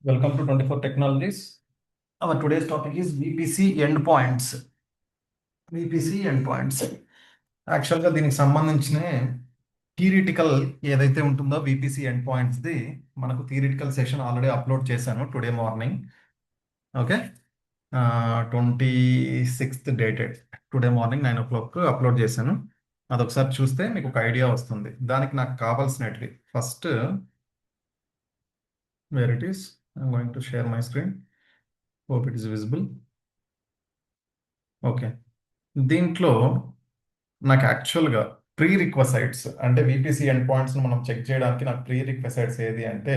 Welcome to 24 Technologies. Our today's topic is VPC endpoints. VPC endpoints. యాక్చువల్గా దీనికి సంబంధించిన theoretical ఏదైతే ఉంటుందో VPC ఎండ్ పాయింట్స్ది మనకు థియరిటికల్ సెషన్ ఆల్రెడీ అప్లోడ్ చేశాను today morning. Okay, 26th dated today morning 9 o'clock upload చేశాను. అదొకసారి చూస్తే మీకు ఒక ఐడియా వస్తుంది. దానికి నాకు కావాల్సినవి first where it is I'm going to share my screen. Hope it is visible. Okay, దీంట్లో నాకు యాక్చువల్గా ప్రీ రిక్వసైట్స్ అంటే VPC ఎండ్ పాయింట్స్ని మనం చెక్ చేయడానికి నాకు ప్రీ రిక్వసైట్స్ ఏది అంటే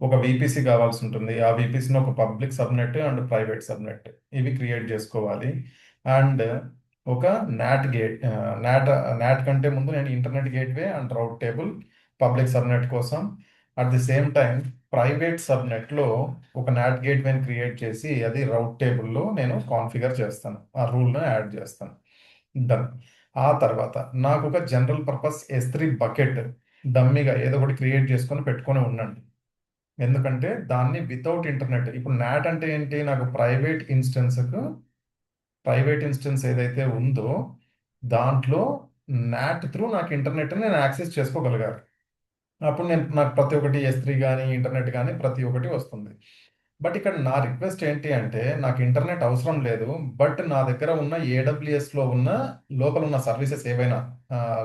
ఒక VPC కావాల్సి ఉంటుంది. ఆ VPCని ఒక public subnet and private subnet ఇవి క్రియేట్ చేసుకోవాలి. అండ్ ఒక నాట్ నాట్ కంటే ముందు నేను internet gateway and route table public subnet కోసం. At the same time private సబ్నెట్లో ఒక నాట్ గేట్వేని క్రియేట్ చేసి అది రౌట్ టేబుల్లో నేను కాన్ఫిగర్ చేస్తాను, ఆ రూల్ను యాడ్ చేస్తాను. డన్. ఆ తర్వాత నాకు ఒక జనరల్ పర్పస్ S3 బకెట్ డమ్మీగా ఏదో ఒకటి క్రియేట్ చేసుకొని పెట్టుకొని ఉండండి. ఎందుకంటే దాన్ని వితౌట్ ఇంటర్నెట్, ఇప్పుడు నాట్ అంటే ఏంటి, నాకు ప్రైవేట్ ఇన్స్టెన్స్ ఏదైతే ఉందో దాంట్లో నాట్ త్రూ నాకు ఇంటర్నెట్ నేను యాక్సెస్ చేసుకోగలిగాను. అప్పుడు నాకు ప్రతి ఒక్కటి S3 కానీ ఇంటర్నెట్ కానీ ప్రతి ఒక్కటి వస్తుంది. బట్ ఇక్కడ నా రిక్వెస్ట్ ఏంటి అంటే నాకు ఇంటర్నెట్ అవసరం లేదు, బట్ నా దగ్గర ఉన్న AWSలో ఉన్న లోపల ఉన్న సర్వీసెస్ ఏవైనా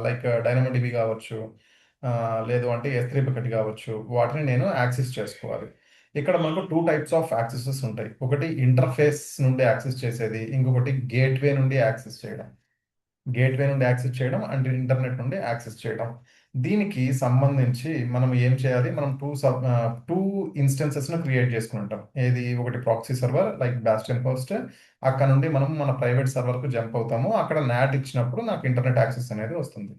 లైక్ DynamoDB కావచ్చు, లేదు అంటే S3 బకెట్ కావచ్చు, వాటిని నేను యాక్సెస్ చేసుకోవాలి. ఇక్కడ మనకు 2 టైప్స్ ఆఫ్ యాక్సెసెస్ ఉంటాయి. ఒకటి ఇంటర్ఫేస్ నుండి యాక్సెస్ చేసేది, ఇంకొకటి గేట్వే నుండి యాక్సెస్ చేయడం. అండ్ ఇంటర్నెట్ నుండి యాక్సెస్ చేయడం. దీనికి సంబంధించి మనం ఏం చేయాలి, మనం టూ ఇన్స్టెన్సెస్ను క్రియేట్ చేసుకుని ఉంటాం. ఏది, ఒకటి proxy server like Bastian host, అక్కడ నుండి మనం మన ప్రైవేట్ సర్వర్కు జంప్ అవుతాము. అక్కడ నాట్ ఇచ్చినప్పుడు నాకు ఇంటర్నెట్ యాక్సెస్ అనేది వస్తుంది.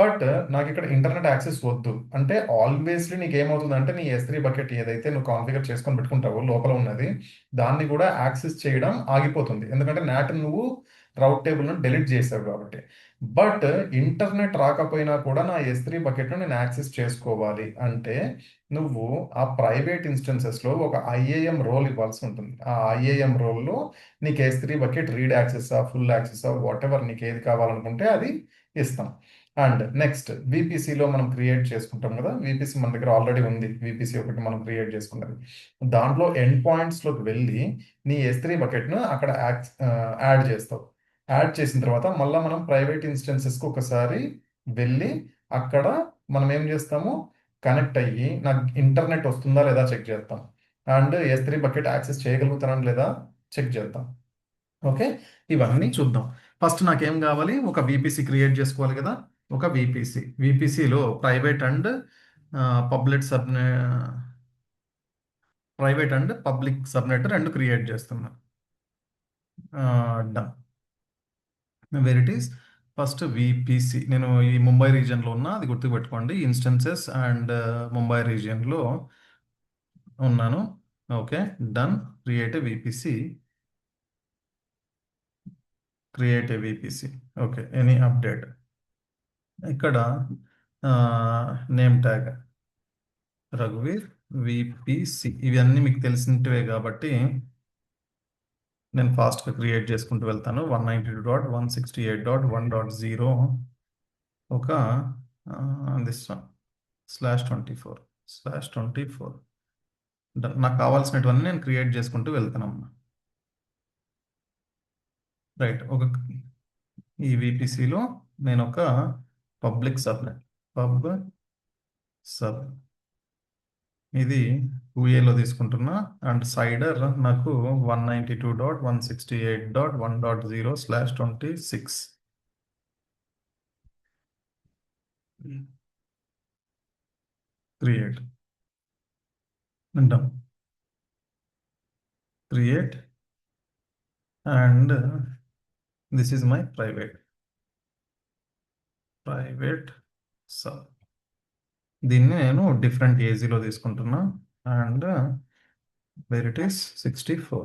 బట్ నాకు ఇక్కడ ఇంటర్నెట్ యాక్సెస్ వద్దు అంటే ఆల్వేస్లీ నీకు ఏమవుతుంది అంటే నీ S3 బకెట్ ఏదైతే నువ్వు కాన్ఫిగర్ చేసుకొని పెట్టుకుంటావో లోపల ఉన్నది దాన్ని కూడా యాక్సెస్ చేయడం ఆగిపోతుంది. ఎందుకంటే నాట్ నువ్వు రౌట్ టేబుల్ను డెలీట్ చేసావు కాబట్టి. బట్ ఇంటర్నెట్ రాకపోయినా కూడా నా S3 బకెట్ను నేను యాక్సెస్ చేసుకోవాలి అంటే నువ్వు ఆ ప్రైవేట్ ఇన్స్టెన్సెస్లో ఒక IAM రోల్ ఇవ్వాల్సి ఉంటుంది. ఆ IAM రోల్లో నీకు S3 బకెట్ రీడ్ యాక్సెస్సా, ఫుల్ యాక్సెస్సా, వాట్ ఎవర్ నీకు ఏది కావాలనుకుంటే అది ఇస్తాం. అండ్ నెక్స్ట్ VPCలో మనం క్రియేట్ చేసుకుంటాం కదా, VPC మన దగ్గర ఆల్రెడీ ఉంది. VPC ఒకటి మనం క్రియేట్ చేసుకున్నది. దాంట్లో ఎండ్ పాయింట్స్లోకి వెళ్ళి నీ S3 బకెట్ను అక్కడ యాడ్ చేస్తావు. యాడ్ చేసిన తర్వాత మళ్ళీ మనం ప్రైవేట్ ఇన్స్టెన్సెస్కి ఒకసారి వెళ్ళి అక్కడ మనం ఏం చేస్తాము, కనెక్ట్ అయ్యి నాకు ఇంటర్నెట్ వస్తుందా లేదా చెక్ చేస్తాం. అండ్ S3 బకెట్ యాక్సెస్ చేయగలుగుతానా లేదా చెక్ చేద్దాం. ఓకే, ఇవన్నీ చూద్దాం. ఫస్ట్ నాకేం కావాలి, ఒక VPC క్రియేట్ చేసుకోవాలి కదా. ఒక VPCలో ప్రైవేట్ అండ్ పబ్లిక్ సబ్నెట్ రెండు క్రియేట్ చేస్తున్నా. Done. Where it is, first VPC నేను ఈ ముంబై రీజియన్లో ఉన్నా, అది గుర్తుపెట్టుకోండి. ఇన్స్టెన్సెస్ అండ్ ముంబై రీజియన్లో ఉన్నాను. Okay, done. Create a VPC. Okay, any update. ఇక్కడ నేమ్ ట్యాగ్ రఘువీర్ VPC, ఇవన్నీ మీకు తెలిసినవే కాబట్టి నేను ఫాస్ట్గా క్రియేట్ చేసుకుంటూ వెళ్తాను. 192.168.1.0 ఒక దిస్ వన్ /24 నాకు కావాల్సినటువన్నీ నేను క్రియేట్ చేసుకుంటూ వెళ్తాను. రైట్, ఈ VPCలో నేను ఒక పబ్లిక్ సబ్నెట్ ఇది 2Aలో తీసుకుంటున్నా. అండ్ సైడర్ నాకు 192.168.1.0/26 create and this is my private sub. దీన్ని నేను డిఫరెంట్ ఏజీలో తీసుకుంటున్నా. అండ్ వేర్ ఇట్ ఈస్ 64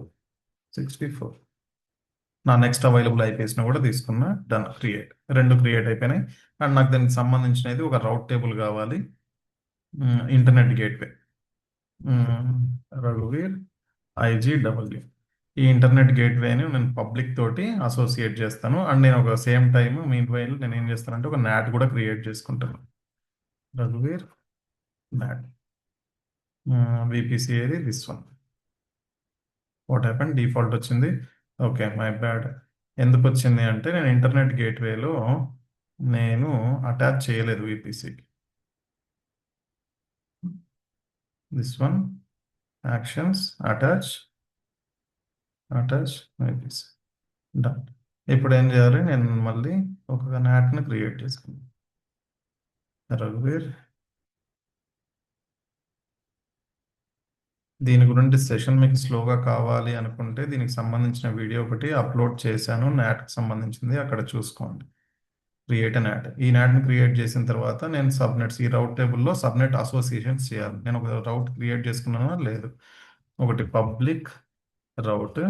నా నెక్స్ట్ అవైలబుల్ IPSని కూడా తీసుకున్నా. డన్. రెండు క్రియేట్ అయిపోయినాయి. అండ్ నాకు దానికి సంబంధించినది ఒక రౌట్ టేబుల్ కావాలి, ఇంటర్నెట్ గేట్వే. రఘువీర్ IGW. ఈ ఇంటర్నెట్ గేట్వేని నేను పబ్లిక్ తోటి అసోసియేట్ చేస్తాను. అండ్ నేను ఒక సేమ్ టైం మీన్ వైల్ నేను ఏం చేస్తానంటే ఒక నాట్ కూడా క్రియేట్ చేసుకుంటాను. రఘువీర్ నాట్ VPC ఏది this one. What happen default వచ్చింది. Okay, my bad. ఎందుకు వచ్చింది అంటే నేను ఇంటర్నెట్ గేట్వేలో నేను అటాచ్ చేయలేదు VPCకి. This one actions attach VPC done. ఇప్పుడు ఏం చేయాలి, నేను మళ్ళీ ఒక నాట్ని క్రియేట్ చేసుకున్నాను. రఘువీర్ దీని గురించి సెషన్ మీకు స్లోగా కావాలి అనుకుంటే దీనికి సంబంధించిన వీడియో ఒకటి అప్లోడ్ చేశాను, నాట్కి సంబంధించింది, అక్కడ చూసుకోండి. Create a not. ఈ నాట్ని క్రియేట్ చేసిన తర్వాత నేను సబ్నెట్స్ ఈ రౌట్ టేబుల్లో సబ్నెట్ అసోసియేషన్స్ చేయాలి. నేను ఒక రౌట్ క్రియేట్ చేసుకున్నానా లేదు, ఒకటి పబ్లిక్ రౌట్,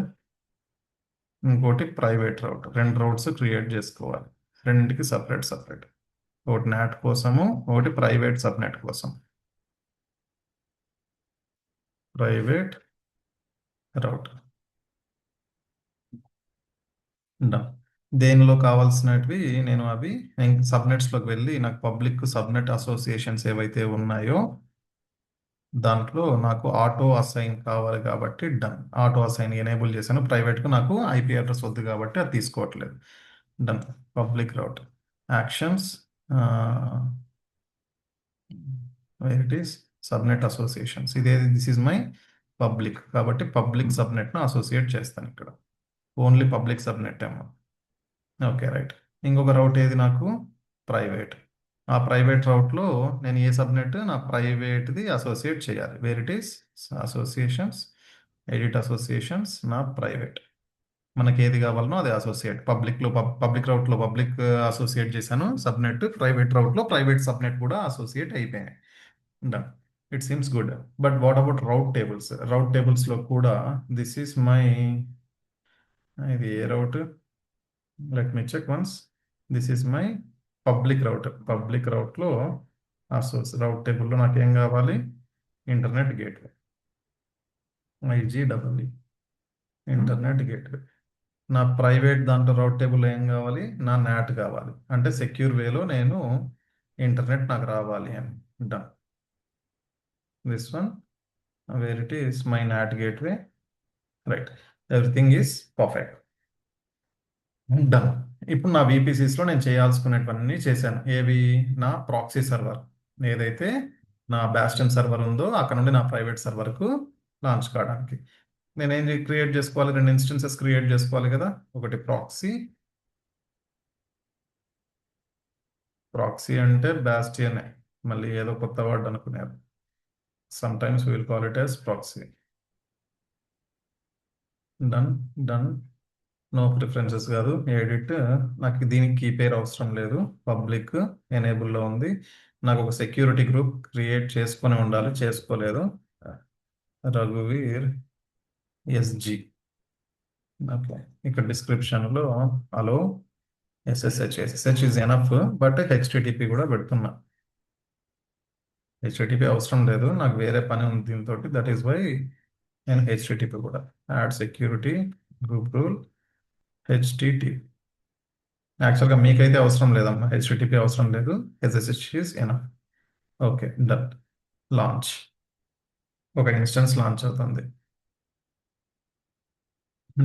ఇంకోటి ప్రైవేట్ రౌట్, రెండు రౌట్స్ క్రియేట్ చేసుకోవాలి. రెండింటికి సపరేట్ సపరేట్, ఒకటి నాట్ కోసము, ఒకటి ప్రైవేట్ సబ్నెట్ కోసం. ప్రైవేట్ రౌట్ డన్. దేనిలో కావాల్సినవి నేను అవి సబ్నెట్స్లోకి వెళ్ళి నాకు పబ్లిక్ సబ్నెట్ అసోసియేషన్స్ ఏవైతే ఉన్నాయో దాంట్లో నాకు ఆటో అసైన్ కావాలి కాబట్టి డన్. ఆటో అసైన్ ఎనేబుల్ చేశాను. ప్రైవేట్కు నాకు IP అడ్రస్ వద్దు కాబట్టి అది తీసుకోవట్లేదు. Done. Public route actions where it is subnet associations. This is my public కాబట్టి పబ్లిక్ సబ్నెట్ను అసోసియేట్ చేస్తాను ఇక్కడ. ఓన్లీ పబ్లిక్ సబ్నెట్ ఏమో. Okay right. ఇంకొక రౌట్ ఏది నాకు ప్రైవేట్. ఆ ప్రైవేట్ రౌట్లో నేను ఏ సబ్నెట్ నా ప్రైవేట్ది అసోసియేట్ చేయాలి. Where it is associations, edit associations, నా ప్రైవేట్. మనకి ఏది కావాలనో అది అసోసియేట్. పబ్లిక్ రౌట్లో పబ్లిక్ అసోసియేట్ చేశాను సబ్నెట్, ప్రైవేట్ రౌట్లో ప్రైవేట్ సబ్నెట్ కూడా అసోసియేట్ అయిపోయాయి. Done. It seems good. But what about route tables? Route టేబుల్స్లో కూడా దిస్ ఈస్ మై, ఇది ఏ route, let me check once. This is my public route. Public రౌట్లో route టేబుల్లో నాకు ఏం కావాలి, internet gateway, IGW internet gateway. నా ప్రైవేట్ దాంట్లో రౌట్ టేబుల్ ఏం కావాలి, నా నాట్ కావాలి, అంటే సెక్యూర్ వేలో నేను ఇంటర్నెట్ నాకు రావాలి అని. Done. This one wear it is my not gateway. Right, everything is perfect. Done. ఇప్పుడు నా VPCస్లో నేను చేయాల్సుకునేటివన్నీ చేశాను. ఏవి, నా ప్రాక్సీ సర్వర్ ఏదైతే నా బాస్టియన్ సర్వర్ ఉందో అక్కడ నుండి నా ప్రైవేట్ సర్వర్కు లాంచ్ కావడానికి నేనేం క్రియేట్ చేసుకోవాలి, రెండు ఇన్స్టెన్సెస్ క్రియేట్ చేసుకోవాలి కదా. ఒకటి ప్రాక్సీ, ప్రాక్సీ అంటే బాస్టియనే, మళ్ళీ ఏదో కొత్త వర్డ్ అనుకున్నారు. Sometimes will call it as proxy. Done. Done. No preferences కాదు, ఎడిట్. నాకు దీనికి కీ పేరు అవసరం లేదు, పబ్లిక్ ఎనేబుల్లో ఉంది. నాకు ఒక సెక్యూరిటీ గ్రూప్ క్రియేట్ చేసుకొని ఉండాలి, చేసుకోలేదు. రఘువీర్ SG. ఓకే, ఇక్కడ డిస్క్రిప్షన్లో hello SSH is enough, but HTTP కూడా పెడుతున్నా. HTTP అవసరం లేదు, నాకు వేరే పని ఉంది దీంతో. దట్ ఈస్ వై నేను HTTP కూడా add security group rule HTTP. యాక్చువల్గా మీకైతే అవసరం లేదమ్మా, HTTP అవసరం లేదు, SSH is enough. Okay done. Launch. ఒక ఇన్స్టెన్స్ లాంచ్ అవుతుంది.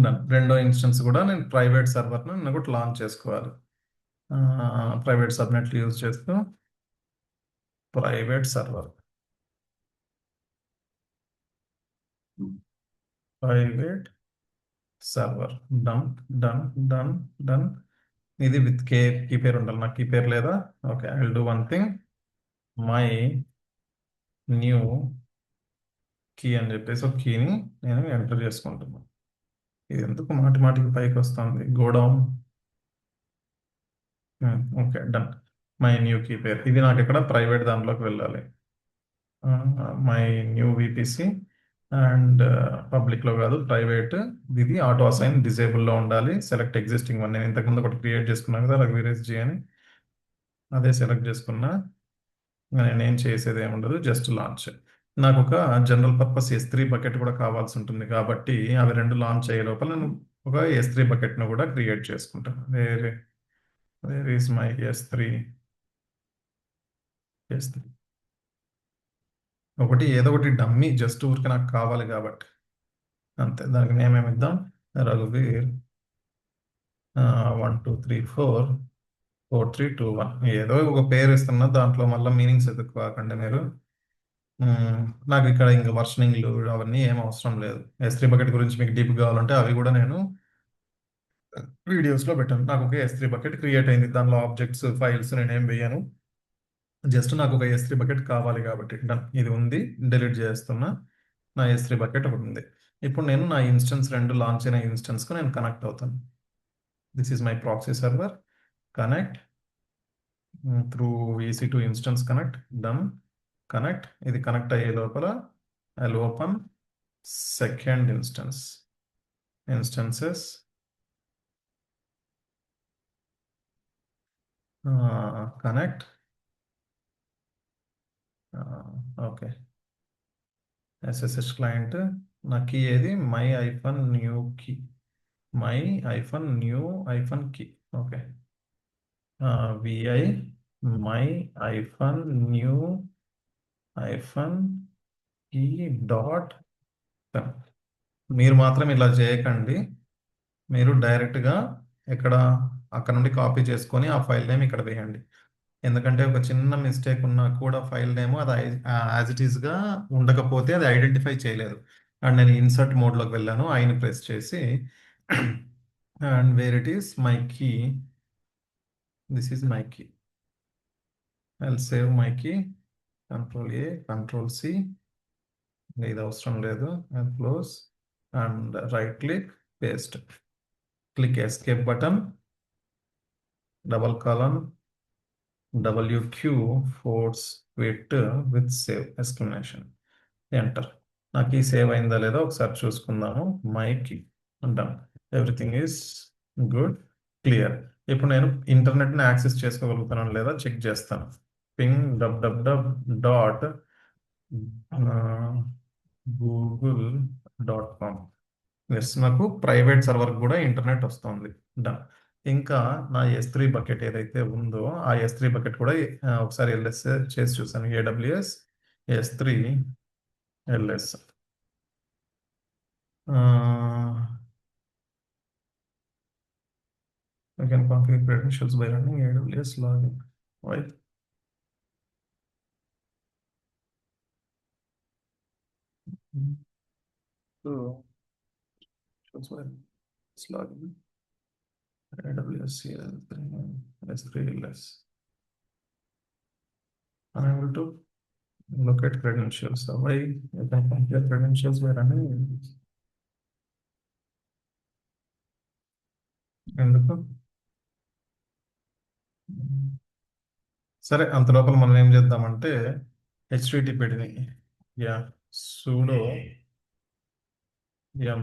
డన్. రెండో ఇన్స్టెన్స్ కూడా నేను ప్రైవేట్ సర్వర్ను నేను కూడా లాంచ్ చేసుకోవాలి. ప్రైవేట్ సబ్నెట్లు యూజ్ చేస్తూ private server, private server. Done. Done. Done. Done. ఇది విత్ కీ పేరు ఉండాలి, నాకు కీ పేరు లేదా. Okay, I will do one thing, my new key అని చెప్పేసి ఒక కీని నేను ఎంటర్ చేసుకుంటున్నాను. ఇది ఎందుకు మాటి మాటికి పైకి వస్తుంది, go down. Okay done. My new key పేరు ఇది నాకు ఇక్కడ ప్రైవేట్ దాంట్లోకి వెళ్ళాలి. మై న్యూ VPC అండ్ పబ్లిక్లో కాదు, ప్రైవేట్. ఇది ఆటో అసైన్ డిజేబుల్లో ఉండాలి. సెలెక్ట్ ఎగ్జిస్టింగ్ వన్, నేను ఇంతకుముందు ఒకటి క్రియేట్ చేసుకున్నాను కదా రఘువీర్ SG అని, అదే సెలెక్ట్ చేసుకున్నా. నేనేం చేసేది ఏముండదు, జస్ట్ లాంచ్. నాకు ఒక జనరల్ పర్పస్ S3 బకెట్ కూడా కావాల్సి ఉంటుంది కాబట్టి అవి రెండు లాంచ్ అయ్యే లోపల నేను ఒక S3 బకెట్ను కూడా క్రియేట్ చేసుకుంటాను. Where is my S3 S3 ఒకటి ఏదో ఒకటి డమ్మీ జస్ట్ ఊరికి నాకు కావాలి కాబట్టి అంతే. దానికి నేమ్ ఏమిద్దాం, రఘువీర్ 1 2 3 4 4 3 2 1 ఏదో ఒక పేరు ఇస్తున్నా, దాంట్లో మళ్ళీ మీనింగ్స్ ఎదుర్కోకండి మీరు. నాకు ఇక్కడ ఇంకా వర్షనింగ్లు అవన్నీ ఏం అవసరం లేదు. S3 బకెట్ గురించి మీకు డీప్ కావాలంటే అవి కూడా నేను వీడియోస్లో పెట్టాను. నాకు ఒక S3 బకెట్ క్రియేట్ అయింది, దానిలో ఆబ్జెక్ట్స్ ఫైల్స్ నేనేం వేయను, జస్ట్ నాకు ఒక S3 బకెట్ కావాలి కాబట్టి డన్. ఇది ఉంది, డిలీట్ చేస్తున్నా. నా S3 బకెట్ ఒకటి ఉంది. ఇప్పుడు నేను నా ఇన్స్టెన్స్ రెండు లాంచ్ అయిన ఇన్స్టెన్స్కు నేను కనెక్ట్ అవుతాను. This is my proxy server, connect through EC2 instance, connect, done, connect. ఇది కనెక్ట్ అయ్యే లోపల I open second instances, connect, okay. SSH client, నా కీ ఏది, my hyphen new key, my hyphen new hyphen key, okay. VI my hyphen new hyphen key dot. మీరు మాత్రం ఇలా చేయకండి, మీరు డైరెక్ట్గా ఇక్కడ అక్కడ నుండి కాపీ చేసుకొని ఆ ఫైల్ నేమ్ ఇక్కడ వేయండి. ఎందుకంటే ఒక చిన్న మిస్టేక్ ఉన్నా కూడా ఫైల్ నేమ్ అది యాజ్ ఇట్ ఈస్గా ఉండకపోతే అది ఐడెంటిఫై చేయలేదు. అండ్ నేను ఇన్సర్ట్ మోడ్లోకి వెళ్ళాను, ఐని ప్రెస్ చేసి and where it is my key, this is my key. I'll save my key, Ctrl+A, Ctrl+C, ఇది అవసరం లేదు, and close and right click, paste, click escape button, double colon WQ force quit with save exclamation, enter. నాకు ఈ save అయిందా లేదా ఒకసారి చూసుకుందాము. మైకి అంటాం, ఎవ్రీథింగ్ ఈజ్ గుడ్, క్లియర్. ఇప్పుడు నేను ఇంటర్నెట్ని యాక్సెస్ చేసుకోగలుగుతాను లేదా చెక్ చేస్తాను. Ping www.google.com. ఎస్, నాకు ప్రైవేట్ సర్వర్ కూడా ఇంటర్నెట్ వస్తుంది, డన్. ఇంకా నా S3 బకెట్ ఏదైతే ఉందో ఆ S3 బకెట్ కూడా ఒకసారి LS చేసి చూసాను. AWS S3 LS, you can configure credentials by running AWS login. Why? So, login AWS S3 LS. Unable to locate credentials. So why you can configure credentials by running AWS? ఎందుకు? సరే, అంత లోపల మనం ఏం చేద్దామంటే HTTPని yeah sudo yum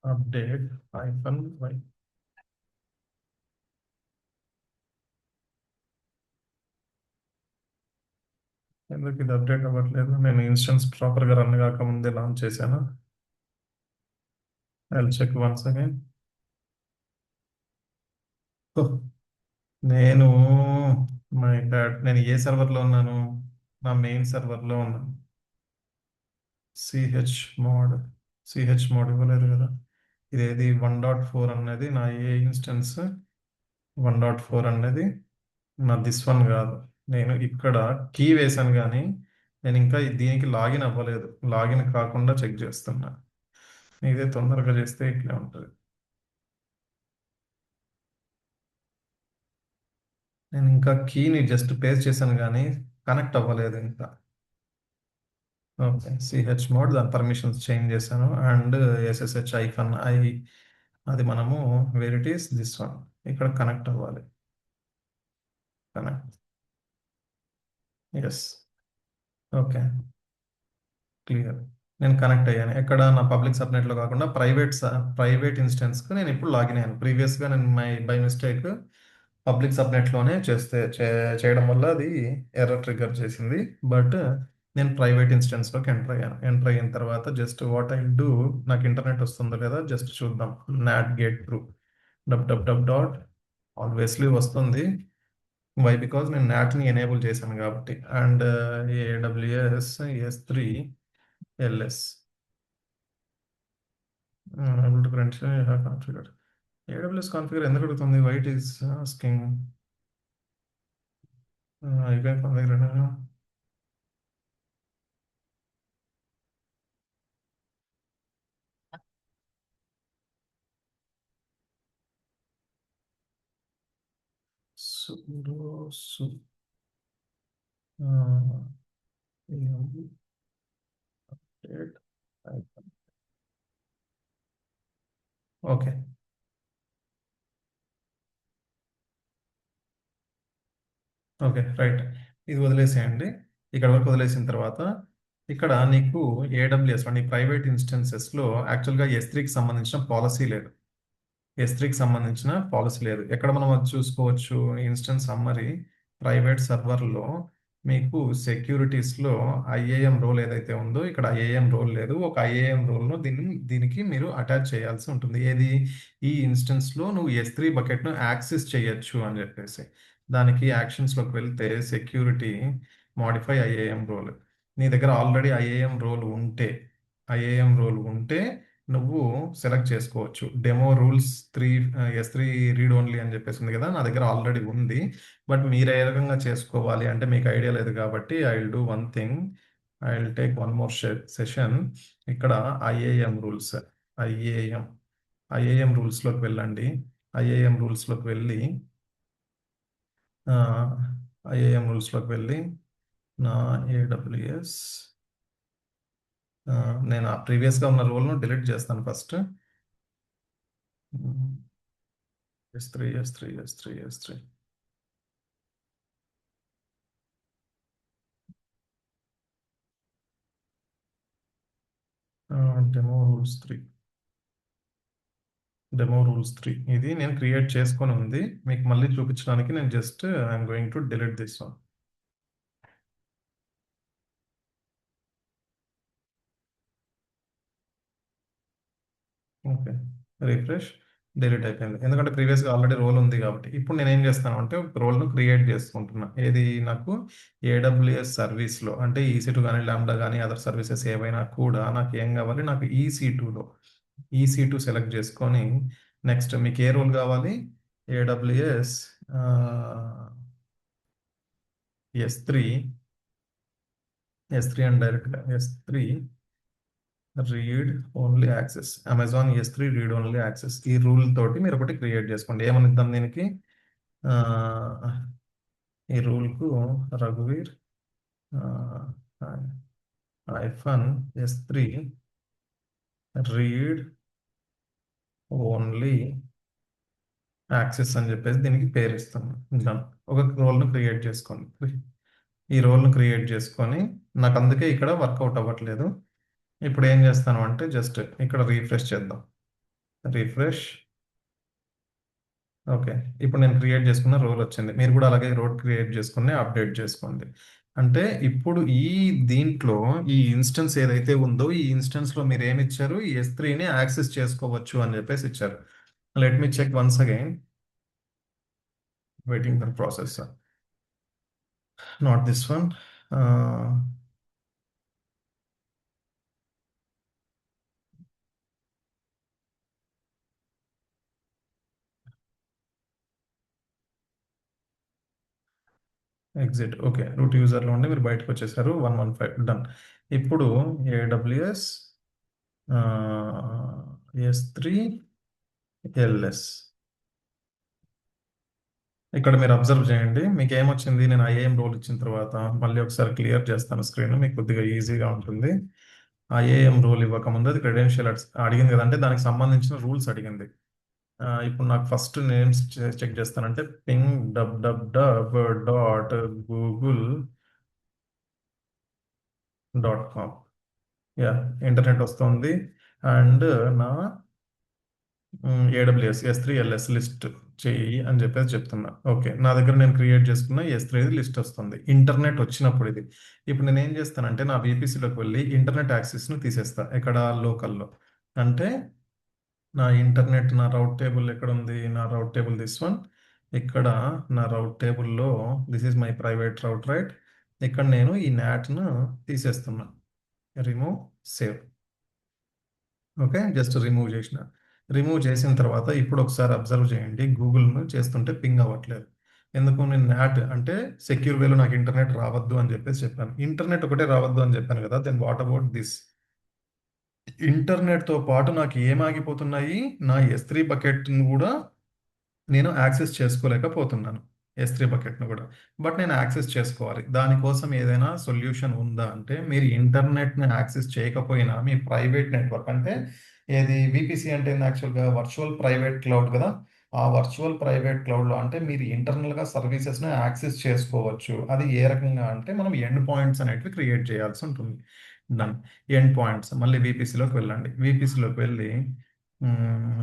update -y. ఎందుకు ఇది update అవ్వట్లేదు? నేను ఇన్స్టెన్స్ ప్రాపర్గా రన్ కాకముందే లాంచ్ చేశాను. I'll check once again. నేను మై బ్యాడ్, నేను ఏ సర్వర్లో ఉన్నాను? నా మెయిన్ సర్వర్లో ఉన్నాను. సిహెచ్ మోడ్ ఇవ్వలేదు కదా. ఇదేది 1.4 అన్నది నా ఏ ఇన్స్టెన్స్, 1.4 అన్నది నా దిస్ వన్ కాదు. నేను ఇక్కడ కీ వేశాను కానీ నేను ఇంకా దీనికి లాగిన్ అవ్వలేదు. లాగిన్ కాకుండా చెక్ చేస్తున్నా. ఇదే తొందరగా చేస్తే ఇట్లా ఉంటుంది. నేను ఇంకా కీని జస్ట్ పేస్ట్ చేశాను కానీ కనెక్ట్ అవ్వలేదు ఇంకా. ఓకే, సిహెచ్ మోడ్, దాని పర్మిషన్స్ చేంజ్ చేశాను. అండ్ SSH -i, అది మనము where it is this one, ఇక్కడ కనెక్ట్ అవ్వాలి. Connect, yes, okay, clear. నేను కనెక్ట్ అయ్యాను. ఎక్కడ? నా పబ్లిక్ సబ్నెట్లో కాకుండా ప్రైవేట్ ఇన్స్టెన్స్కి నేను ఇప్పుడు లాగిన్ అయ్యాను. ప్రీవియస్గా నేను బై మిస్టేక్ పబ్లిక్ సబ్నెట్లోనే చేయడం వల్ల అది ఎర్రర్ ట్రిగ్గర్ చేసింది. బట్ నేను ప్రైవేట్ ఇన్స్టెన్స్లోకి ఎంటర్ అయ్యాను. ఎంటర్ అయిన తర్వాత జస్ట్ వాట్ ఐ డూ, నాకు ఇంటర్నెట్ వస్తుందో లేదా జస్ట్ చూద్దాం. Not gate through dub dub dub dot obviously వస్తుంది. వై బికాజ్ నేను నాట్ని ఎనేబుల్ చేశాను కాబట్టి. And AWS S3 LS able to credential you have configured. AWS configure ఎందుకు అడుగుతుంది? why it is asking you can configure sudo su enum update okay okay right. ఇది వదిలేసేయండి. ఇక్కడ వరకు వదిలేసిన తర్వాత ఇక్కడ నీకు ఏడబ్ల్యూఎస్ నీ ప్రైవేట్ ఇన్స్టెన్సెస్లో యాక్చువల్గా S3కి సంబంధించిన పాలసీ లేదు. S3కి సంబంధించిన పాలసీ లేదు. ఎక్కడ మనం అది చూసుకోవచ్చు? ఇన్స్టెన్స్ సమ్మరీ ప్రైవేట్ సర్వర్లో మీకు సెక్యూరిటీస్లో IAM రోల్ ఏదైతే ఉందో ఇక్కడ IAM రోల్ లేదు. ఒక IAM రోల్ను దీనికి మీరు అటాచ్ చేయాల్సి ఉంటుంది. ఏది? ఈ ఇన్స్టెన్స్లో నువ్వు S3 బకెట్ను యాక్సెస్ చేయొచ్చు అని చెప్పేసి. దానికి యాక్షన్స్లోకి వెళ్తే సెక్యూరిటీ మాడిఫై IAM రోల్. నీ దగ్గర ఆల్రెడీ ఐఏఎం రోల్ ఉంటే నువ్వు సెలెక్ట్ చేసుకోవచ్చు. Demo rules 3 S3 read only అని చెప్పేసి ఉంది కదా, నా దగ్గర ఆల్రెడీ ఉంది. బట్ మీరు ఏ రకంగా చేసుకోవాలి అంటే మీకు ఐడియా లేదు కాబట్టి I will do one thing. I will take one more session. ఇక్కడ ఐఏఎం రూల్స్ ఐఏఎం ఐఏఎం రూల్స్లోకి వెళ్ళండి. ఐఏఎం రూల్స్లోకి వెళ్ళి ఐఏఎం రూల్స్లోకి వెళ్ళి నా AWS నేను ఆ ప్రీవియస్గా ఉన్న రోల్ను డిలీట్ చేస్తాను ఫస్ట్. S3 డెమో రూల్స్ 3 ఇది నేను క్రియేట్ చేసుకొని ఉంది. మీకు మళ్ళీ చూపించడానికి నేను just I'm going to delete this one. Okay refresh. Delete అయిపోయింది ఎందుకంటే ప్రీవియస్గా ఆల్రెడీ రోల్ ఉంది కాబట్టి. ఇప్పుడు నేను ఏం చేస్తాను అంటే ఒక రోల్ను క్రియేట్ చేసుకుంటున్నా. ఏది? నాకు AWS సర్వీస్లో అంటే EC2 కానీ లాంబ్డా కానీ అదర్ సర్వీసెస్ ఏవైనా కూడా నాకు ఏం కావాలి? నాకు EC2 సెలెక్ట్ చేసుకొని నెక్స్ట్ మీకు ఏ రోల్ కావాలి? AWS S3 అండ్ డైరెక్ట్గా S3 read only access, Amazon S3 read only access. ఈ రూల్ తోటి మీరు ఒకటి క్రియేట్ చేసుకోండి. ఏమని ఇద్దాం దీనికి? ఈ రూల్కు రఘువీర్ -S3 రీడ్ ఓన్లీ యాక్సెస్ అని చెప్పేసి దీనికి పేరు ఇస్తాను. ఒక రోల్ను క్రియేట్ చేసుకోండి. ఈ రోల్ను క్రియేట్ చేసుకొని నాకు అందుకే ఇక్కడ వర్కౌట్ అవ్వట్లేదు. ఇప్పుడు ఏం చేస్తాను అంటే జస్ట్ ఇక్కడ రీఫ్రెష్ చేద్దాం. రీఫ్రెష్. ఓకే ఇప్పుడు నేను క్రియేట్ చేసుకున్న రోల్ వచ్చింది. మీరు కూడా అలాగే రోల్ క్రియేట్ చేసుకుని అప్డేట్ చేసుకోండి. అంటే ఇప్పుడు దీంట్లో ఈ ఇన్స్టెన్స్ ఏదైతే ఉందో ఈ ఇన్స్టెన్స్లో మీరు ఏమి ఇచ్చారు? ఈ S3ని యాక్సెస్ చేసుకోవచ్చు అని చెప్పేసి ఇచ్చారు. Let me check once again. Waiting for process. Not this one. Exit. Okay route యూజర్లో ఉండి మీరు బయటకు వచ్చేసారు. 115 డన్. ఇప్పుడు AWS S3 LS ఇక్కడ మీరు అబ్జర్వ్ చేయండి. మీకు ఏమొచ్చింది? నేను IAM రోల్ ఇచ్చిన తర్వాత మళ్ళీ ఒకసారి క్లియర్ చేస్తాను స్క్రీన్, మీకు కొద్దిగా ఈజీగా ఉంటుంది. IAM రోల్ ఇవ్వకముందు అది క్రెడెన్షియల్ అడిగింది కదంటే దానికి సంబంధించిన రూల్స్ అడిగింది. ఇప్పుడు నాకు ఫస్ట్ నేమ్స్ చెక్ చేస్తానంటే పింగ్ www.google.com. యా ఇంటర్నెట్ వస్తుంది. అండ్ నా AWS S3 LS లిస్ట్ చెయ్యి అని చెప్పేసి చెప్తున్నా. ఓకే. నా దగ్గర నేను క్రియేట్ చేసుకున్న S3 లిస్ట్ వస్తుంది. ఇంటర్నెట్ వచ్చినప్పుడు ఇది. ఇప్పుడు నేను ఏం చేస్తానంటే నా VPCలోకి వెళ్ళి ఇంటర్నెట్ యాక్సెస్ను తీసేస్తా. ఎక్కడ లోకల్‌లో. అంటే నా రౌట్ టేబుల్ ఎక్కడ ఉంది? నా రౌట్ టేబుల్ దిస్ వన్. ఇక్కడ నా రౌట్ టేబుల్‌లో this is my private route right. ఇక్కడ నేను ఈ NATను తీసేస్తున్నా. Remove, save. Okay. Just remove చేసిన. రిమూవ్ చేసిన తర్వాత ఇప్పుడు ఒకసారి అబ్జర్వ్ చేయండి. గూగుల్‌ను చేస్తుంటే పింగ్ అవ్వట్లేదు. ఎందుకు? నేను నాట్ అంటే సెక్యూర్ వేలో నాకు ఇంటర్నెట్ రావద్దు అని చెప్పేసి చెప్పాను. ఇంటర్నెట్ ఒకటే రావద్దు అని చెప్పాను కదా! Then what about this? ఇంటర్నెట్‌తో పాటు నాకు ఏం ఆగిపోతున్నాయి? నా S3 బకెట్‌ని కూడా నేను యాక్సెస్ చేసుకోలేకపోతున్నాను. S3 బకెట్‌ను గూడా. బట్ నేను యాక్సెస్ చేసుకోవాలి. దానికోసం ఏదైనా సొల్యూషన్ ఉందా అంటే, మీరు ఇంటర్నెట్‌ని యాక్సెస్ చేయకపోయినా మీ ప్రైవేట్ నెట్వర్క్ అంటే ఏది వీపీసీ అంటే ఏంది యాక్చువల్‌గా వర్చువల్ ప్రైవేట్ క్లౌడ్ గదా! ఆ వర్చువల్ ప్రైవేట్ క్లౌడ్‌లో అంటే మీరు ఇంటర్నల్‌గా సర్వీసెస్‌ని యాక్సెస్ చేసుకోవచ్చు. అది ఏ రకంగా అంటే మనం ఎండ్ పాయింట్స్ అనేటివి క్రియేట్ చేయాల్సి ఉంటుంది. డన్. ఎండ్ పాయింట్స్ మళ్ళీ వీపీసీలోకి వెళ్ళండి. వీపీసీలోకి వెళ్ళి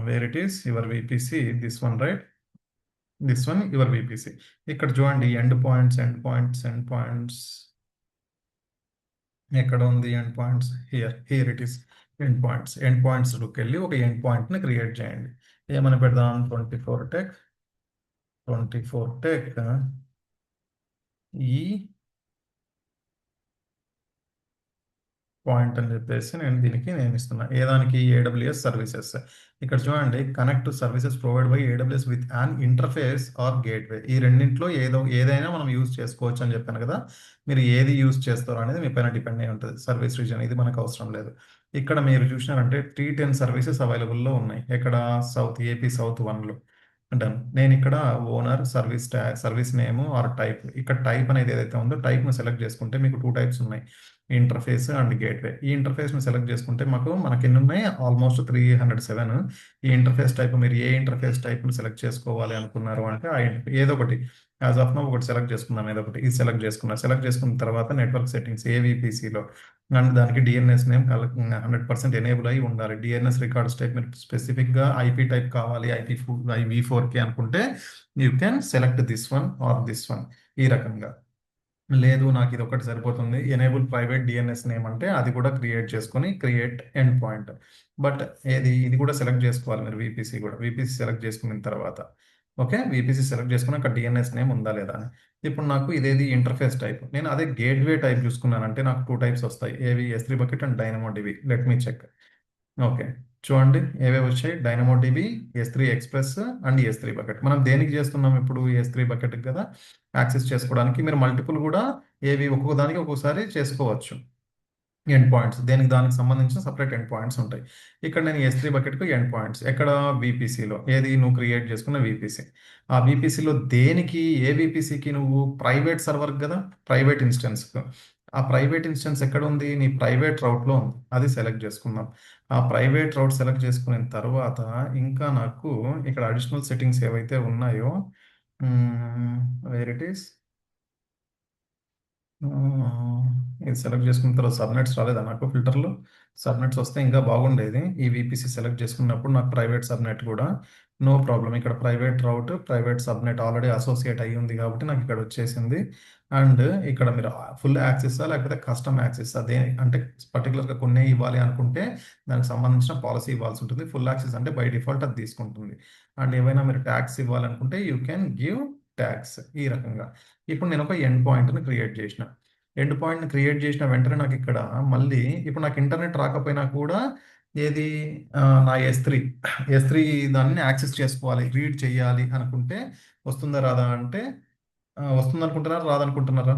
where it is your VPC this one right? This one your VPC. ఇక్కడ చూడండి ఎండ్ పాయింట్స్ ఎక్కడ ఉంది? End points here it is. End పాయింట్స్లోకి వెళ్ళి ఒక ఎండ్ పాయింట్ని క్రియేట్ చేయండి. ఏమని పెడదాం? 24 టెక్ ఈ పాయింట్ అని చెప్పేసి నేను దీనికి నేమ్ ఇస్తున్నా. ఏదానికి? AWS services. ఇక్కడ చూడండి, connect to services provide by AWS with an interface or gateway. ఈ రెండింటిలో ఏదైనా మనం యూజ్ చేసుకోవచ్చు అని చెప్పాను కదా! మీరు ఏది యూజ్ చేస్తారో అనేది మీ పైన డిపెండ్ అయి ఉంటుంది. సర్వీస్ రీజన్ ఇది మనకు అవసరం లేదు. ఇక్కడ మీరు చూసినారంటే 310 సర్వీసెస్ అవైలబుల్లో ఉన్నాయి. ఎక్కడ? ఏపీ సౌత్ 1లో. డన్. నేను ఇక్కడ owner, service name or type. ఇక్కడ టైప్ అనేది ఏదైతే ఉందో టైప్ను సెలెక్ట్ చేసుకుంటే మీకు 2 టైప్స్ ఉన్నాయి. Interface and gateway. ఈ ఇంటర్ఫేస్‌ని సెలెక్ట్ చేసుకుంటే మనకెన్ని ఉన్నాయి? ఆల్మోస్ట్ 307. ఈ ఇంటర్ఫేస్ టైప్ మీరు ఏ ఇంటర్ఫేస్ టైప్‌ని సెలెక్ట్ చేసుకోవాలి అనుకున్నారు అంటే ఏదో ఒకటి. యాస్ ఆఫ్ నౌ ఒకటి సెలెక్ట్ చేసుకుందాం ఏదో ఒకటి. ఇది సెలెక్ట్ చేసుకున్నా. సెలెక్ట్ చేసుకున్న తర్వాత నెట్వర్క్ సెట్టింగ్స్ ఏవీపీసీలో అండ్ దానికి DNS నేమ్ 100% ఎనేబుల్ అయి ఉండాలి. DNS రికార్డ్స్ టైప్ మీరు స్పెసిఫిక్‌గా ఐపీ టైప్ కావాలి. IPv4కి అనుకుంటే you can select this one or this one. ఈ రకంగా. లేదు నాకు ఇది ఒకటి సరిపోతుంది. ఎనేబుల్ ప్రైవేట్ DNS నేమ్ అంటే అది కూడా క్రియేట్ చేసుకొని క్రియేట్ ఎండ్ పాయింట్. బట్ ఇది కూడా సెలెక్ట్ చేసుకోవాలి మీరు వీపీసీ కూడా. వీపీసీ సెలెక్ట్ చేసుకున్న తర్వాత ఓకే. వీపీసీ సెలెక్ట్ చేసుకున్నాక DNS నేమ్ ఉందా లేదా అని. ఇప్పుడు నాకు ఇదేది ఇంటర్ఫేస్ టైప్. నేను అదే గేట్వే టైప్ చూసుకున్నానంటే నాకు 2 టైప్స్ వస్తాయి. ఏవి? S3 bucket and DynamoDB. Let me check. Okay. చూడండి ఏవేవి వచ్చాయి? DynamoDB, S3 express and S3 bucket. మనం దేనికి చేస్తున్నాం ఇప్పుడు? S3 బకెట్‌కి కదా! యాక్సెస్ చేసుకోవడానికి. మీరు మల్టిపుల్ కూడా ఒక్కొక్క దానికి ఒక్కొక్కసారి చేసుకోవచ్చు. End points. దానికి సంబంధించిన సెపరేట్ ఎండ్ పాయింట్స్ ఉంటాయి. ఇక్కడ నేను S3 బకెట్‌కు ఎండ్ పాయింట్స్. ఎక్కడ? వీపీసీలో. ఏది? నువ్వు క్రియేట్ చేసుకున్న వీపీసీ. ఆ వీపీసీలో దేనికి? ఏ వీపీసీకి నువ్వు? ప్రైవేట్ సర్వర్‌కి కదా! ప్రైవేట్ ఇన్‌స్టెన్స్‌కు. ఆ ప్రైవేట్ ఇన్‌స్టెన్స్ ఎక్కడుంది? నీ ప్రైవేట్ రౌట్‌లో ఉంది. అది సెలెక్ట్ చేసుకుందాం. ఆ ప్రైవేట్ రౌట్ సెలెక్ట్ చేసుకున్న తర్వాత ఇంకా నాకు ఇక్కడ అడిషనల్ సెట్టింగ్స్ ఏవైతే ఉన్నాయో వేర్ ఇట్ ఈస్? ఇది సెలెక్ట్ చేసుకున్న తర్వాత సబ్నెట్స్ రాలేదా నాకు ఫిల్టర్‌లో? సబ్నెట్స్ వస్తే ఇంకా బాగుండేది. ఈ వీపీసీ సెలెక్ట్ చేసుకున్నప్పుడు నాకు ప్రైవేట్ సబ్నెట్ కూడా నో ప్రాబ్లమ్. ఇక్కడ ప్రైవేట్ రౌట్, ప్రైవేట్ సబ్నెట్ ఆల్రెడీ అసోసియేట్ అయ్యి ఉంది కాబట్టి నాకు ఇక్కడ వచ్చేసింది. అండ్ ఇక్కడ మీరు ఫుల్ యాక్సెస్సా లేకపోతే కస్టమ్ యాక్సెస్సా? అంటే పర్టిక్యులర్‌గా కొన్నే ఇవ్వాలి అనుకుంటే దానికి సంబంధించిన పాలసీ ఇవ్వాల్సి ఉంటుంది. ఫుల్ యాక్సెస్ అంటే బై డిఫాల్ట్ అది తీసుకుంటుంది. అండ్ ఏవైనా మీరు ట్యాగ్స్ ఇవ్వాలనుకుంటే యూ కెన్ గివ్ ట్యాగ్స్. ఈ రకంగా. ఇప్పుడు నేను ఒక ఎండ్ పాయింట్‌ని క్రియేట్ చేసిన. ఎండ్ పాయింట్‌ని క్రియేట్ చేసిన వెంటనే నాకిక్కడ మళ్ళీ ఇప్పుడు నాకు ఇంటర్నెట్ రాకపోయినా కూడా ఏది నా ఎస్ త్రీ దాన్ని యాక్సెస్ చేసుకోవాలి, రీడ్ చేయాలి అనుకుంటే వస్తుందా రాదా అంటే వస్తుందనుకుంటున్నారా? రాదనుకుంటున్నారా?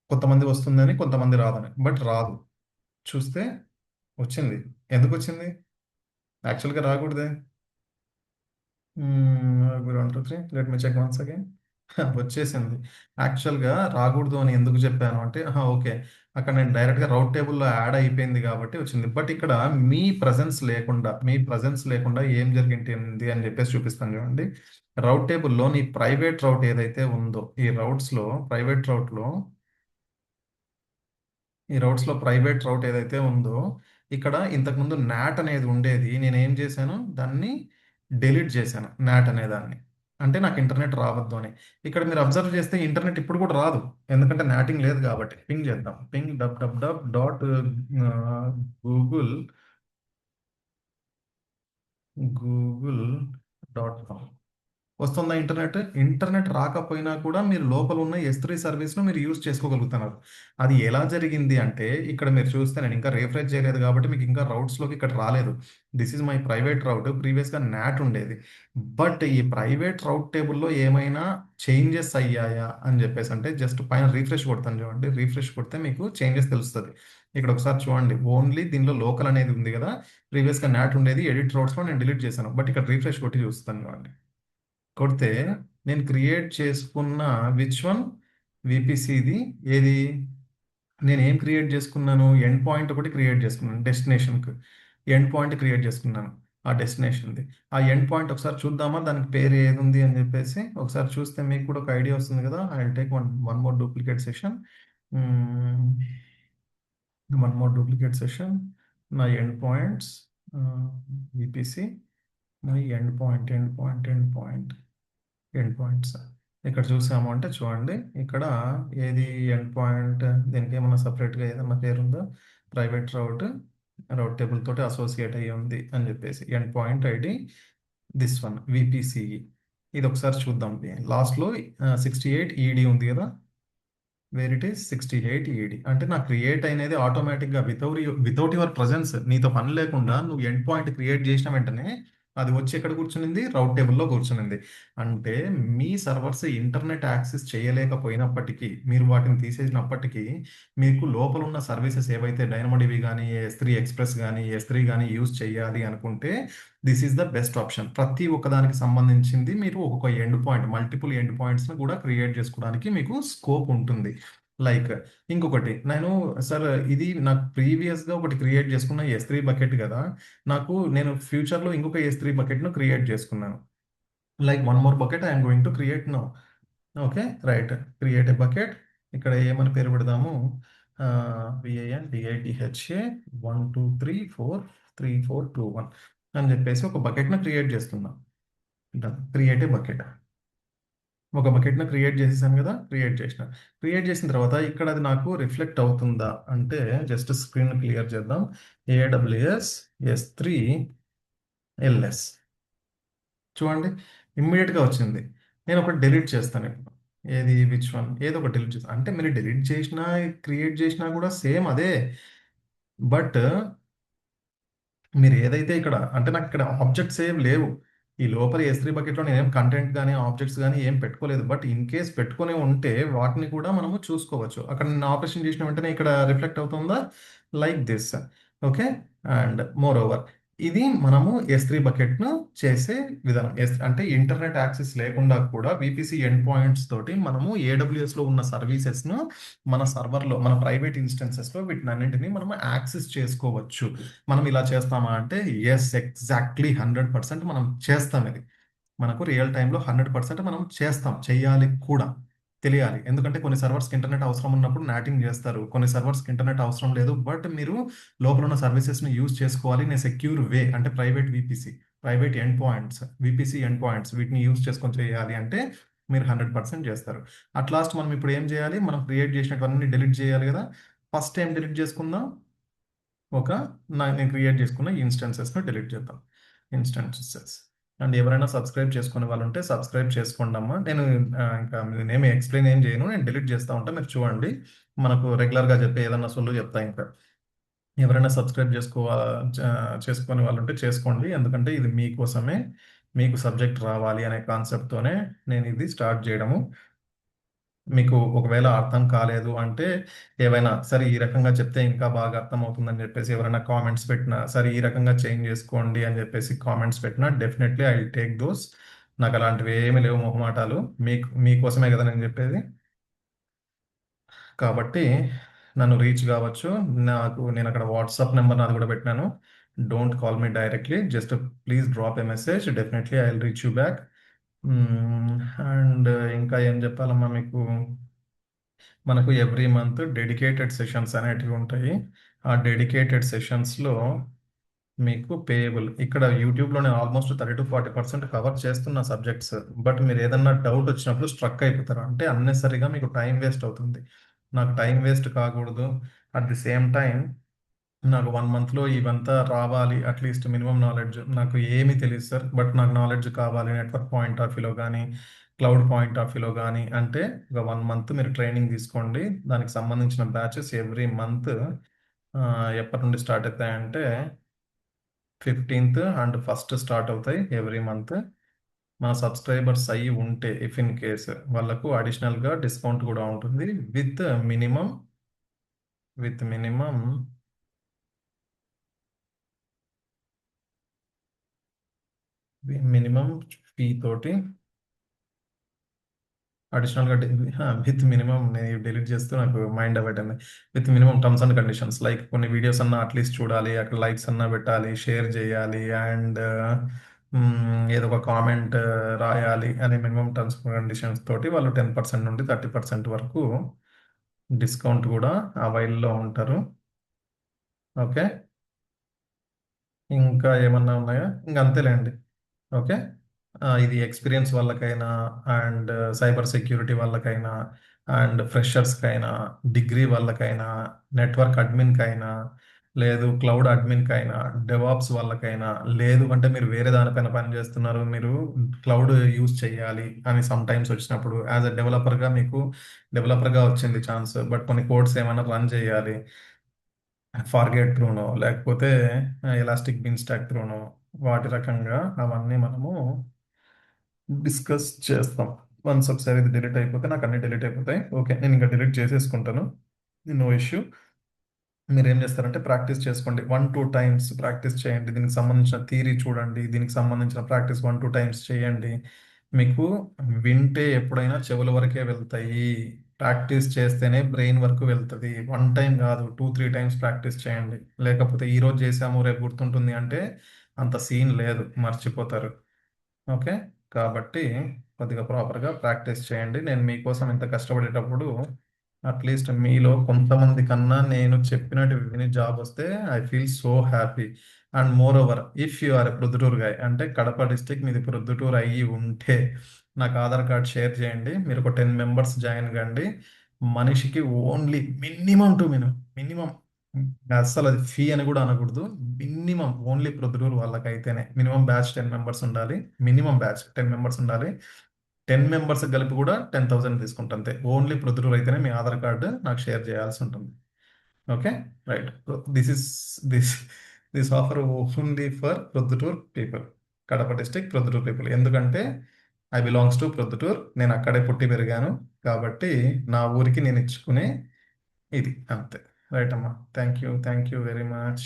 కొంతమంది వస్తుందని, కొంతమంది రాదని. బట్ రాదు. చూస్తే వచ్చింది. ఎందుకొచ్చింది? యాక్చువల్‌గా రాకూడదే. 1, 2, 3 let me check once again. వచ్చేసింది. యాక్చువల్‌గా రాకూడదు అని ఎందుకు చెప్పాను అంటే ఓకే. అక్కడ నేను డైరెక్ట్‌గా రౌట్ టేబుల్‌లో యాడ్ అయిపోయింది కాబట్టి వచ్చింది. బట్ ఇక్కడ మీ ప్రెజెన్స్ లేకుండా ఏం జరిగింటుంది అని చెప్పేసి చూపిస్తాను చూడండి. రౌట్ టేబుల్‌లో నీ ప్రైవేట్ రౌట్ ఏదైతే ఉందో ఈ రౌట్స్‌లో ప్రైవేట్ రౌట్ ఏదైతే ఉందో ఇక్కడ ఇంతకుముందు నాట్ అనేది ఉండేది. నేనేం చేశాను దాన్ని డిలీట్ చేశాను నాట్ అనే దాన్ని. అంటే నాకు ఇంటర్నెట్ రావద్దు అని. ఇక్కడ మీరు అబ్జర్వ్ చేస్తే ఇంటర్నెట్ ఇప్పుడు కూడా రాదు. ఎందుకంటే నాటింగ్ లేదు కాబట్టి. పింగ్ చేద్దాం. Ping dub dub dub dot Google Google dot com. వస్తుందా ఇంటర్నెట్? ఇంటర్నెట్ రాకపోయినా కూడా మీరు లోపల ఉన్న S3 సర్వీస్ను మీరు యూజ్ చేసుకోగలుగుతున్నారు. అది ఎలా జరిగింది అంటే ఇక్కడ మీరు చూస్తే నేను ఇంకా రిఫ్రెష్ చేయలేదు కాబట్టి మీకు ఇంకా రౌట్స్లోకి ఇక్కడ రాలేదు. దిస్ ఈజ్ మై ప్రైవేట్ రౌట్. ప్రీవియస్గా నాట్ ఉండేది. బట్ ఈ ప్రైవేట్ రౌట్ టేబుల్లో ఏమైనా చేంజెస్ అయ్యాయా అని చెప్పేసి అంటే జస్ట్ పైన రీఫ్రెష్ కొడతాను చూడండి. రీఫ్రెష్ కొడితే మీకు చేంజెస్ తెలుస్తుంది. ఇక్కడ ఒకసారి చూడండి, ఓన్లీ దీనిలో లోకల్ అనేది ఉంది కదా. ప్రీవియస్గా నాట్ ఉండేది, ఎడిట్ రౌట్స్లో నేను డిలీట్ చేశాను. బట్ ఇక్కడ రీఫ్రెష్ కొట్టి చూస్తాను చూడండి. కొడితే నేను క్రియేట్ చేసుకున్న విచ్ వన్ విపిసిది ఏది, నేను ఏం క్రియేట్ చేసుకున్నాను, ఎండ్ పాయింట్ ఒకటి క్రియేట్ చేసుకున్నాను డెస్టినేషన్కి. ఎండ్ పాయింట్ క్రియేట్ చేసుకున్నాను ఆ డెస్టినేషన్ది. ఆ ఎండ్ పాయింట్ ఒకసారి చూద్దామా, దానికి పేరు ఏది ఉంది అని చెప్పేసి ఒకసారి చూస్తే మీకు కూడా ఒక ఐడియా వస్తుంది కదా. I will take one more duplicate session. One more duplicate session. నా end points VPC, my end points ఇక్కడ చూసాము అంటే చూడండి, ఇక్కడ ఏది ఎండ్ పాయింట్, దీనికి ఏమన్నా సపరేట్గా ఏదన్నా పేరుందో, ప్రైవేట్ రౌట్ టేబుల్ తోటి అసోసియేట్ అయ్యి ఉంది అని చెప్పేసి end point ID this one విపిసిఈ. ఇది ఒకసారి చూద్దాం. లాస్ట్లో 68 ఈడి ఉంది కదా, వేర్ ఇట్ ఈస్ 68 ఈడి. అంటే నా క్రియేట్ అనేది ఆటోమేటిక్గా వితౌట్ యువర్ ప్రజెన్స్, నీతో పని లేకుండా నువ్వు ఎండ్ పాయింట్ క్రియేట్ చేసిన వెంటనే అది వచ్చి ఎక్కడ కూర్చునింది, రౌట్ టేబుల్లో కూర్చునింది. అంటే మీ సర్వర్స్ ఇంటర్నెట్ యాక్సెస్ చేయలేకపోయినప్పటికీ, మీరు వాటిని తీసేసినప్పటికీ, మీకు లోపల ఉన్న సర్వీసెస్ ఏవైతే డైనమోడిబి కానీ, S3 ఎక్స్ప్రెస్ కానీ, S3 కానీ యూజ్ చేయాలి అనుకుంటే this is the best option. ప్రతి ఒక్కదానికి సంబంధించింది మీరు ఒక్కొక్క ఎండ్ పాయింట్, మల్టిపుల్ ఎండ్ పాయింట్స్ని కూడా క్రియేట్ చేసుకోవడానికి మీకు స్కోప్ ఉంటుంది. లైక్ ఇంకొకటి నేను, సార్ ఇది నాకు ప్రీవియస్గా ఒకటి క్రియేట్ చేసుకున్న S3 బకెట్ కదా, నేను ఫ్యూచర్లో ఇంకొక S3 బకెట్ను క్రియేట్ చేసుకున్నాను. Like one more bucket I'm going to create now. Okay, right. Create a bucket. ఇక్కడ ఏమని పేరు పెడదాము, VANDITHA 1 2 3 4 3 4 2 1 అని చెప్పేసి ఒక బకెట్ను క్రియేట్ చేస్తున్నాం. Create a bucket. ఒక బకెట్ను క్రియేట్ చేసేసాను కదా, క్రియేట్ చేసిన తర్వాత ఇక్కడ అది నాకు రిఫ్లెక్ట్ అవుతుందా అంటే జస్ట్ స్క్రీన్ క్లియర్ చేద్దాం. AWS S3 LS చూడండి, ఇమ్మీడియట్గా వచ్చింది. నేను ఒకటి డిలీట్ చేస్తాను ఇప్పుడు. ఏది, విచ్ వన్, ఏదో ఒకటి డిలీట్ చేస్తాను. అంటే మీరు డిలీట్ చేసినా క్రియేట్ చేసినా కూడా సేమ్ అదే. బట్ మీరు ఏదైతే ఇక్కడ అంటే నాకు ఇక్కడ ఆబ్జెక్ట్స్ ఏం లేవు. ఈ లోపల S3 బకెట్లో నేనేం కంటెంట్ కానీ ఆబ్జెక్ట్స్ కానీ ఏం పెట్టుకోలేదు. బట్ ఇన్ కేస్ పెట్టుకొని ఉంటే వాటిని కూడా మనము చూసుకోవచ్చు. అక్కడ నేను ఆపరేషన్ చేసిన వెంటనే ఇక్కడ రిఫ్లెక్ట్ అవుతుందా, like this. Okay. And more over ఇది మనము S3 బకెట్ను చేసే విధానం. అంటే ఇంటర్నెట్ యాక్సెస్ లేకుండా కూడా విపిసి ఎండ్ పాయింట్స్ తోటి మనము AWSలో ఉన్న సర్వీసెస్ను మన సర్వర్లో, మన ప్రైవేట్ ఇన్స్టెన్సెస్లో వీటినన్నింటినీ మనము యాక్సెస్ చేసుకోవచ్చు. మనం ఇలా చేస్తామా అంటే ఎస్, ఎగ్జాక్ట్లీ 100% మనం చేస్తాం. ఇది మనకు రియల్ టైంలో 100% మనం చేస్తాం, చెయ్యాలి కూడా, తెలియాలి. ఎందుకంటే కొన్ని సర్వర్స్కి ఇంటర్నెట్ అవసరం ఉన్నప్పుడు నాటింగ్ చేస్తారు, కొన్ని సర్వర్స్కి ఇంటర్నెట్ అవసరం లేదు. బట్ మీరు లోపల ఉన్న సర్వీసెస్ని యూజ్ చేసుకోవాలి ఇన్ ఏ సెక్యూర్ వే. అంటే private end points, VPC end points, వీటిని యూజ్ చేసుకొని చేయాలి అంటే మీరు 100% చేస్తారు. అట్ లాస్ట్ మనం ఇప్పుడు ఏం చేయాలి, మనం క్రియేట్ చేసినటువన్నీ డిలీట్ చేయాలి కదా. ఫస్ట్ టైం డిలీట్ చేసుకుందాం. నేను క్రియేట్ చేసుకున్న ఇన్స్టెన్సెస్ను డిలీట్ చేద్దాం. ఇన్స్టెన్సెస్. అండ్ ఎవరైనా సబ్స్క్రైబ్ చేసుకునే వాళ్ళు ఉంటే సబ్స్క్రైబ్ చేసుకోండి అమ్మా. నేను ఇంకా నేనేమి ఎక్స్ప్లెయిన్ ఏం చేయను, నేను డిలీట్ చేస్తూ ఉంటా, మీరు చూడండి. మనకు రెగ్యులర్గా చెప్పే ఏదన్నా సొల్లు చెప్తా. ఇంకా ఎవరైనా సబ్స్క్రైబ్ చేసుకునే వాళ్ళు ఉంటే చేసుకోండి. ఎందుకంటే ఇది మీకోసమే, మీకు సబ్జెక్ట్ రావాలి అనే కాన్సెప్ట్తోనే నేను ఇది స్టార్ట్ చేయడము. మీకు ఒకవేళ అర్థం కాలేదు అంటే ఏవైనా సరే ఈ రకంగా చెప్తే ఇంకా బాగా అర్థం అవుతుందని చెప్పేసి ఎవరైనా కామెంట్స్ పెట్టినా, సరే ఈ రకంగా చేంజ్ చేసుకోండి అని చెప్పేసి కామెంట్స్ పెట్టినా definitely I will take those. నాకు అలాంటివి ఏమీ లేవు మొహమాటాలు. మీకోసమే కదా నేను చెప్పేది. కాబట్టి నన్ను రీచ్ కావచ్చు. నేను అక్కడ వాట్సాప్ నెంబర్ నాది కూడా పెట్టినాను. Don't call me directly, just please drop A message, definitely I will reach you back. And ఇంకా ఏం చెప్పాలమ్మా మీకు, మనకు ఎవ్రీ మంత్ డెడికేటెడ్ సెషన్స్ అనేటివి ఉంటాయి. ఆ డెడికేటెడ్ సెషన్స్లో మీకు పేయబుల్. ఇక్కడ యూట్యూబ్‌లో నేను ఆల్మోస్ట్ 30-40% కవర్ చేస్తున్న సబ్జెక్ట్స్. బట్ మీరు ఏదన్నా డౌట్ వచ్చినప్పుడు స్ట్రక్ అయిపోతారు. అంటే అన్నెసెసరీగా మీకు టైం వేస్ట్ అవుతుంది. నాకు టైం వేస్ట్ కాకూడదు. అట్ ది సేమ్ టైమ్ నాకు 1 మంత్‌లో ఇవంతా రావాలి. At least minimum knowledge. నాకు ఏమీ తెలీదు సార్. బట్ నాకు నాలెడ్జ్ కావాలి నెట్వర్క్ పాయింట్ ఆఫ్ వ్యూలో గానీ, క్లౌడ్ పాయింట్ ఆఫ్ వ్యూలో గానీ అంటే ఒక 1 మంత్ మీరు ట్రైనింగ్ తీసుకోండి. దానికి సంబంధించిన బ్యాచెస్ ఎవ్రీ మంత్ ఎప్పటి నుండి స్టార్ట్ అయితాయంటే 15th అండ్ ఫస్ట్ స్టార్ట్ అవుతాయి ఎవ్రీ మంత్. మా సబ్స్క్రైబర్స్ అయ్యి ఉంటే ఇఫ్ ఇన్ కేస్ వాళ్ళకు అడిషనల్గా డిస్కౌంట్ కూడా ఉంటుంది మినిమం విత్ మినిమం ఫీ తోటి అడిషనల్గా విత్ మినిమం నేను డిలీట్ చేస్తూ నాకు మైండ్ అవాయిడ్ అయింది. With minimum terms and conditions like కొన్ని వీడియోస్ అన్నా అట్లీస్ట్ చూడాలి, అక్కడ లైక్స్ అన్నా పెట్టాలి, షేర్ చేయాలి అండ్ ఏదో ఒక కామెంట్ రాయాలి అనే మినిమం టర్మ్స్ కండిషన్స్ తోటి వాళ్ళు 10% నుండి 30% వరకు డిస్కౌంట్ కూడా అవైల్లో ఉంటారు. ఓకే, ఇంకా ఏమన్నా ఉన్నాయా? ఇంక అంతేలేండి. ఓకే. ఇది ఎక్స్పీరియన్స్ వాళ్ళకైనా అండ్ సైబర్ సెక్యూరిటీ వాళ్ళకైనా అండ్ ఫ్రెషర్స్కైనా డిగ్రీ వాళ్ళకైనా నెట్వర్క్ అడ్మిన్కైనా లేదు క్లౌడ్ అడ్మిన్కైనా డెవాప్స్ వాళ్ళకైనా లేదు అంటే మీరు వేరే దానిపైన పని చేస్తున్నారు, మీరు క్లౌడ్ యూజ్ చేయాలి అని సమ్ టైమ్స్ వచ్చినప్పుడు యాజ్ అ డెవలపర్గా మీకు డెవలపర్గా వచ్చింది ఛాన్స్, బట్ కొన్ని కోడ్స్ ఏమైనా రన్ చేయాలి ఫార్గెట్ త్రూనో లేకపోతే ఎలాస్టిక్ బిన్ స్టాక్ త్రూనో వాటి రకంగా అవన్నీ మనము డిస్కస్ చేస్తాం. వన్స్ ఒకసారి ఇది డిలీట్ అయిపోతే నాకు అన్ని డిలీట్ అయిపోతాయి. ఓకే, నేను ఇంకా డిలీట్ చేసేసుకుంటాను. No issue. మీరు ఏం చేస్తారంటే ప్రాక్టీస్ చేసుకోండి. 1-2 టైమ్స్ ప్రాక్టీస్ చేయండి. దీనికి సంబంధించిన థియరీ చూడండి, దీనికి సంబంధించిన ప్రాక్టీస్ 1-2 టైమ్స్ చేయండి. మీకు వింటే ఎప్పుడైనా చెవుల వరకే వెళ్తాయి. ప్రాక్టీస్ చేస్తేనే బ్రెయిన్ వరకు వెళ్తుంది. 1 టైం కాదు, 2-3 టైమ్స్ ప్రాక్టీస్ చేయండి. లేకపోతే ఈ రోజు చేసాము రేపు గుర్తుంటుంది అంటే అంత సీన్ లేదు, మర్చిపోతారు. ఓకే, కాబట్టి కొద్దిగా ప్రాపర్గా ప్రాక్టీస్ చేయండి. నేను మీకోసం ఇంత కష్టపడేటప్పుడు అట్లీస్ట్ మీలో కొంతమంది కన్నా నేను చెప్పినట్టు విని జాబ్ వస్తే I feel so happy. And moreover if you are Proddatur guy అంటే కడప డిస్టిక్ మీది ప్రొద్దుటూరు అయ్యి ఉంటే నాకు ఆధార్ కార్డ్ షేర్ చేయండి. మీరు ఒక 10 మెంబర్స్ జాయిన్ కండి. మనిషికి ఓన్లీ మినిమం టు మినిమం అస్సలు అది ఫీ అని కూడా అనకూడదు. మినిమం ఓన్లీ ప్రొద్దుటూరు వాళ్ళకైతేనే మినిమం బ్యాచ్ 10 మెంబర్స్ ఉండాలి. మినిమం బ్యాచ్ 10 మెంబర్స్ ఉండాలి. 10 మెంబర్స్ కలిపి కూడా 10,000 తీసుకుంటా అంతే. ఓన్లీ ప్రొద్దుటూరు అయితేనే మీ ఆధార్ కార్డు నాకు షేర్ చేయాల్సి ఉంటుంది. Okay, right. This is this this offer only for Proddatur people, Kadapa district Proddatur people. ఎందుకంటే ఐ బిలాంగ్స్ టు ప్రొద్దుటూర్, నేను అక్కడే పుట్టి పెరిగాను కాబట్టి నా ఊరికి నేను ఇచ్చుకునే ఇది అంతే. రైట్ అమ్మా, థ్యాంక్ యూ వెరీ మచ్.